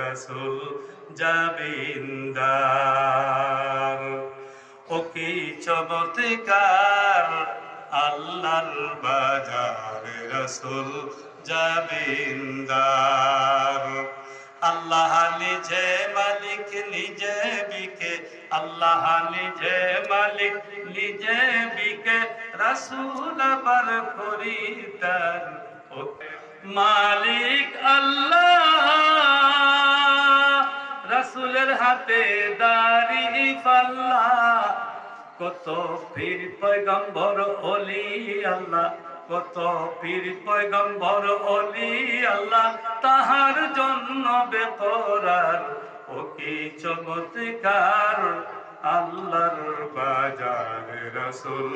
রাসূল জাবিন্দার। ও কি চমৎকার আল্লাহর বাজারে রাসূল জাবিন্দার। আল্লাহ নিজে মালিক নিজে বিকে, আল্লাহ নিজে মালিক নিজে বিকে, রাসূল আবার খরিদার। মালিক আল্লাহ, রাসূলের হাতে দাড়ি পাল্লা। কত পীর পয়গম্বর ওলি আল্লাহ, কত পীর পয়গম্বর ওলি আল্লাহ, তাহার জন্য বেকরার। ও কি চমৎকার আল্লাহর বাজারে রাসূল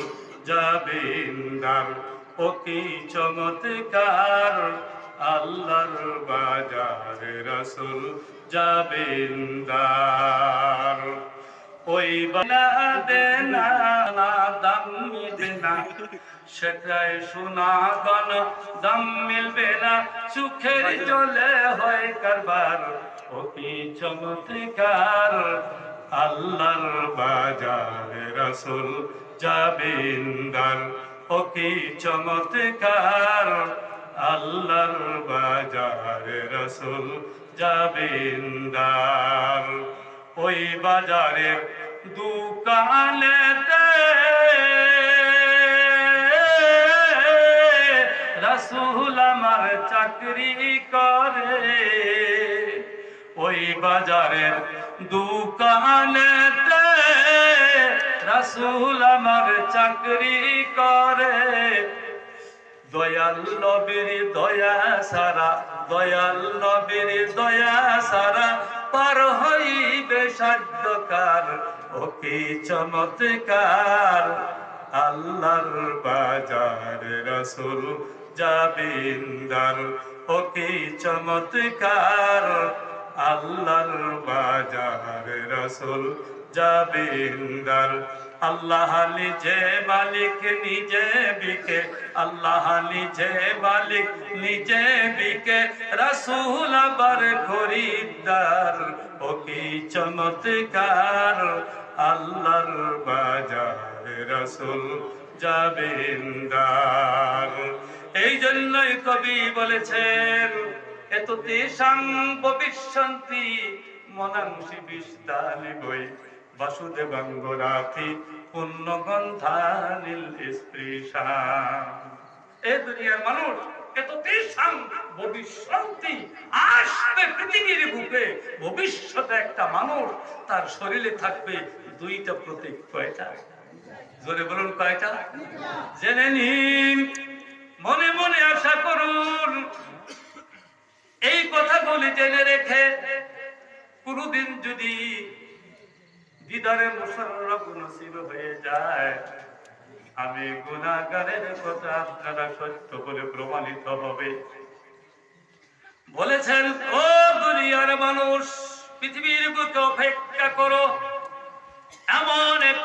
জাবিন্দার। ও কি চমৎকার আল্লাহর বাজারে রাসূল জাবিন্দার। ওই বানা দেনা না দাম মিলবে না, সেটাই শোনা গান দাম মিলবে না, সুখের চলে হয় কারবার। ও কি চমৎকার আল্লাহর বাজারে রাসূল জাবিন্দার। ও কি চমৎকার আল্লাহর বাজারে রাসূল জাবিন্দার। ওই বাজারে দোকানেতে রাসূল আমার চাকরি করে। ওই বাজারের দোকানেতে রাসূল আমার চাকরি করে। দয়াল নবীর দয়া সারা, দয়াল নবীর দয়া সারা, পার হইবে সাধ্যকার। ও কি চমৎকার আল্লাহর বাজারে রাসূল জাবিন্দার। ও কি চমৎকার আল্লাহর বাজারে রাসূল জাবিন্দার। আল্লাহ নিজে মালিক নিজে বিকে, আল্লাহ নিজে মালিক নিজে বিকে, রাসূল আবার খরিদার। ও কি চমৎকার আল্লাহর বাজারে রাসূল জাবিন্দার। এই জন্যই কবি বলেছেন, এত তেষাং ভবিষ্যন্তি মনাংসি বিস্তানি বই, বাসুদেবাঙ্গরাথি পুণ্যগন্ধানিল স্পৃশা। এ দুনিয়ার মানুষ এত তেষাং ভবিষ্যন্তি, আসবে পৃথিবীর বুকে ভবিষ্যতে একটা মানুষ, তার শরীরে থাকবে দুইটা প্রতীক। কয়টা? জোরে বলুন কয়টা? জেনে নিন, মনে মনে আশা করুন। এই কথাগুলি জেনে রেখে কোনদিন যদি দিদারে মুশাররফ নসিব হয়ে যায়, আমি গুনাহগারের কথা আপনারা সত্য বলে প্রমাণিত হবে। বলেছেন, ও দুনিয়ার মানুষ, পৃথিবীর বুকে অপেক্ষা করো, এমন এক